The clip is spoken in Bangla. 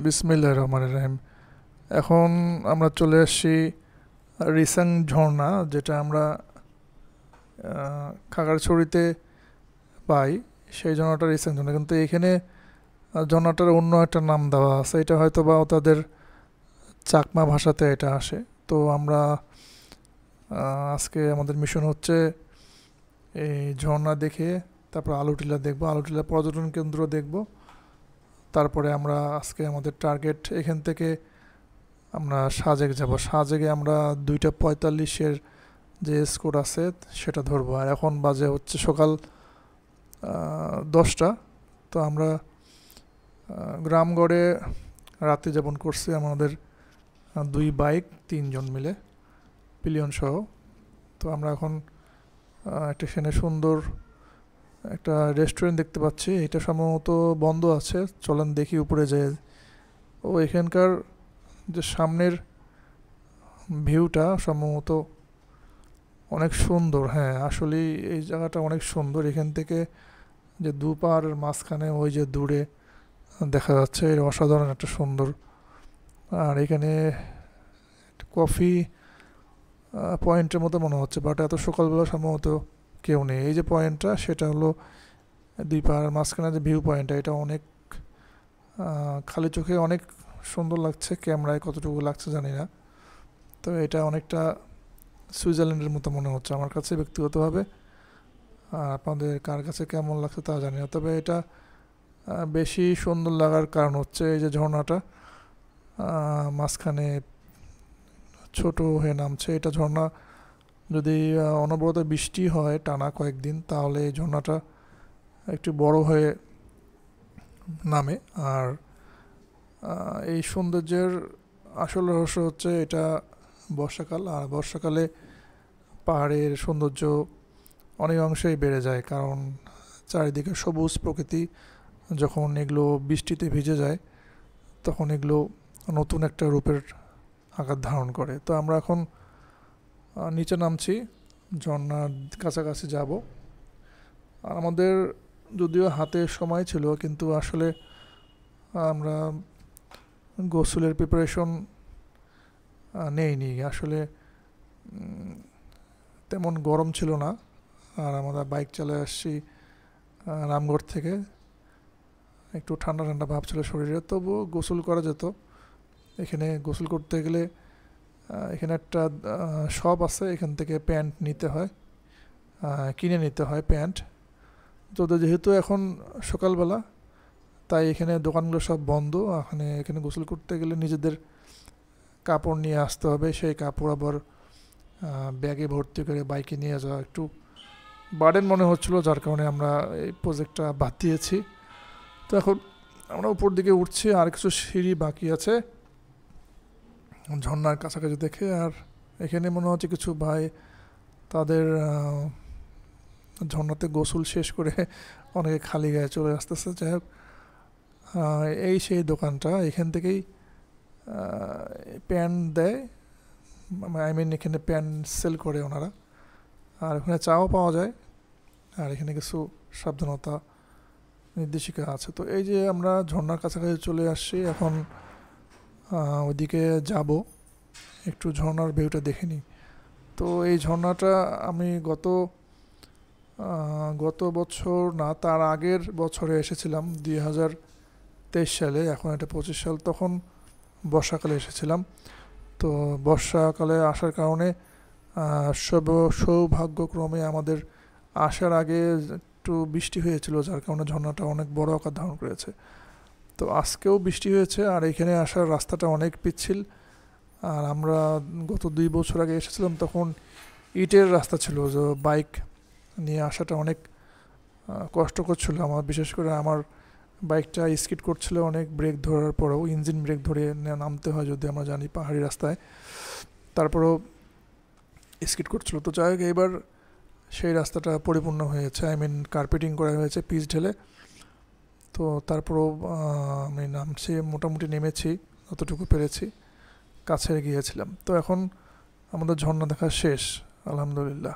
বিসমিল্লাহির রহমানির রহিম। এখন আমরা চলে আসছি রিসাং ঝর্ণা, যেটা আমরা খাগড়াছড়িতে পাই। সেই ঝর্ণাটা রিসাং ঝর্ণা, কিন্তু এখানে ঝর্ণাটার অন্য একটা নাম দেওয়া আছে। এটা হয়তো বা তাদের চাকমা ভাষাতে এটা আসে। তো আমরা আজকে আমাদের মিশন হচ্ছে এই ঝর্ণা দেখে তারপর আলুটিলা দেখব, আলুটিলা পর্যটন কেন্দ্র দেখব। তারপরে আমরা আজকে আমাদের টার্গেট এখান থেকে আমরা সাজেক যাব। সাজেকে আমরা 2:45-এর যে স্কোর আছে সেটা ধরবো। আর এখন বাজে হচ্ছে সকাল 10টা। তো আমরা গ্রামগড়ে রাত্রি যাপন করছি আমাদের 2 বাইক 3 জন মিলে, পিলিয়ন সহ। তো আমরা এখন একটা সেখানে সুন্দর একটা রেস্টুরেন্ট দেখতে পাচ্ছি। এটা সম্ভবত বন্ধ আছে, চলেন দেখি উপরে যেয়ে। ও এখানকার যে সামনের ভিউটা সম্ভবত অনেক সুন্দর। হ্যাঁ, আসলেই এই জায়গাটা অনেক সুন্দর। এখান থেকে যে পাহাড়ের মাঝখানে ওই যে দূরে দেখা যাচ্ছে, এর অসাধারণ একটা সুন্দর। আর এখানে কফি পয়েন্টের মতো মনে হচ্ছে, বাট এত সকালবেলা সম্ভবত কেউ নেই। এই যে পয়েন্টটা, সেটা হলো পাহাড়ের মাঝখানে যে ভিউ পয়েন্টটা, এটা অনেক খালি চোখে অনেক সুন্দর লাগছে। ক্যামেরায় কতটুকু লাগছে জানি না। তো এটা অনেকটা সুইজারল্যান্ডের মতো মনে হচ্ছে আমার কাছে ব্যক্তিগতভাবে। আর আপনাদের কার কাছে কেমন লাগছে তা জানি না। তবে এটা বেশি সুন্দর লাগার কারণ হচ্ছে এই যে ঝর্ণাটা মাঝখানে ছোট হয়ে নামছে। এটা ঝর্ণা যদি অনবরত বৃষ্টি হয় টানা কয়েকদিন, তাহলে এই ঝর্ণাটা একটু বড় হয়ে নামে। আর এই সৌন্দর্যের আসল রহস্য হচ্ছে এটা বর্ষাকাল। আর বর্ষাকালে পাহাড়ের সৌন্দর্য অনেক অংশেই বেড়ে যায়, কারণ চারিদিকে সবুজ প্রকৃতি। যখন এগুলো বৃষ্টিতে ভিজে যায়, তখন এগুলো নতুন একটা রূপের আকার ধারণ করে। তো আমরা এখন নিচে নামছি, ঝর্ণার কাছাকাছি যাব। আর আমাদের যদিও হাতে সময় ছিল, কিন্তু আসলে আমরা গোসলের প্রিপারেশন নেইনি। আসলে তেমন গরম ছিল না। আর আমরা বাইক চালিয়ে আসছি রামগড় থেকে, একটু ঠান্ডা ঠান্ডা ভাব ছিল শরীরে, তবুও গোসল করা যেত। এখানে গোসল করতে গেলে এখানে একটা শপ আছে, এখান থেকে প্যান্ট নিতে হয়, কিনে নিতে হয় প্যান্ট। তো যেহেতু এখন সকালবেলা, তাই এখানে দোকানগুলো সব বন্ধ। এখানে গোসল করতে গেলে নিজেদের কাপড় নিয়ে আসতে হবে। সেই কাপড় আবার ব্যাগে ভর্তি করে বাইকে নিয়ে যাওয়া একটু বার্ডেন মনে হচ্ছিলো, যার কারণে আমরা এই প্রজেক্টটা বাদ দিয়েছি। তো এখন আমরা উপর দিকে উঠছি, আর কিছু সিঁড়ি বাকি আছে ঝর্ণার কাছাকাছি দেখে। আর এখানে মনে হচ্ছে কিছু ভাই তাদের ঝর্ণাতে গোসল শেষ করে অনেকে খালি গায়ে চলে আসতেছে। যাই হোক, এই সেই দোকানটা, এখান থেকেই প্যান্ট দেয়। এখানে প্যান্ট সেল করে ওনারা। আর ওখানে চাও পাওয়া যায়। আর এখানে কিছু সাবধানতা নির্দেশিকা আছে। তো এই যে আমরা ঝর্ণার কাছাকাছি চলে আসছি, এখন ওইদিকে যাব, একটু ঝর্ণার ভিউটা দেখে নিই। তো এই ঝর্ণাটা আমি গত বছর না, তার আগের বছরে এসেছিলাম 2023 সালে। এখন এটা 25 সাল, তখন বর্ষাকালে এসেছিলাম। তো বর্ষাকালে আসার কারণে সৌভাগ্যক্রমে আমাদের আসার আগে একটু বৃষ্টি হয়েছিল, যার কারণে ঝর্ণাটা অনেক বড় আকার ধারণ করেছে। তো আজকেও বৃষ্টি হয়েছে, আর এখানে আসার রাস্তাটা অনেক পিচ্ছিল। আর আমরা গত 2 বছর আগে এসেছিলাম, তখন ইটের রাস্তা ছিল, যে বাইক নিয়ে আসাটা অনেক কষ্টকর ছিল আমার। বিশেষ করে আমার বাইকটা স্কিড করছিল অনেক, ব্রেক ধরার পরেও ইঞ্জিন ব্রেক ধরে নামতে হয়, যদি আমরা জানি পাহাড়ি রাস্তায়, তারপরেও স্কিড করছিল। তো যাই হোক, এবার সেই রাস্তাটা পরিপূর্ণ হয়েছে, কার্পেটিং করা হয়েছে পিচ ঢেলে। তো তারপরেও আমি নামছি, মোটামুটি নেমেছি যতটুকু পেরেছি, কাছে গিয়েছিলাম। তো এখন আমাদের ঝর্ণা দেখা শেষ, আলহামদুলিল্লাহ।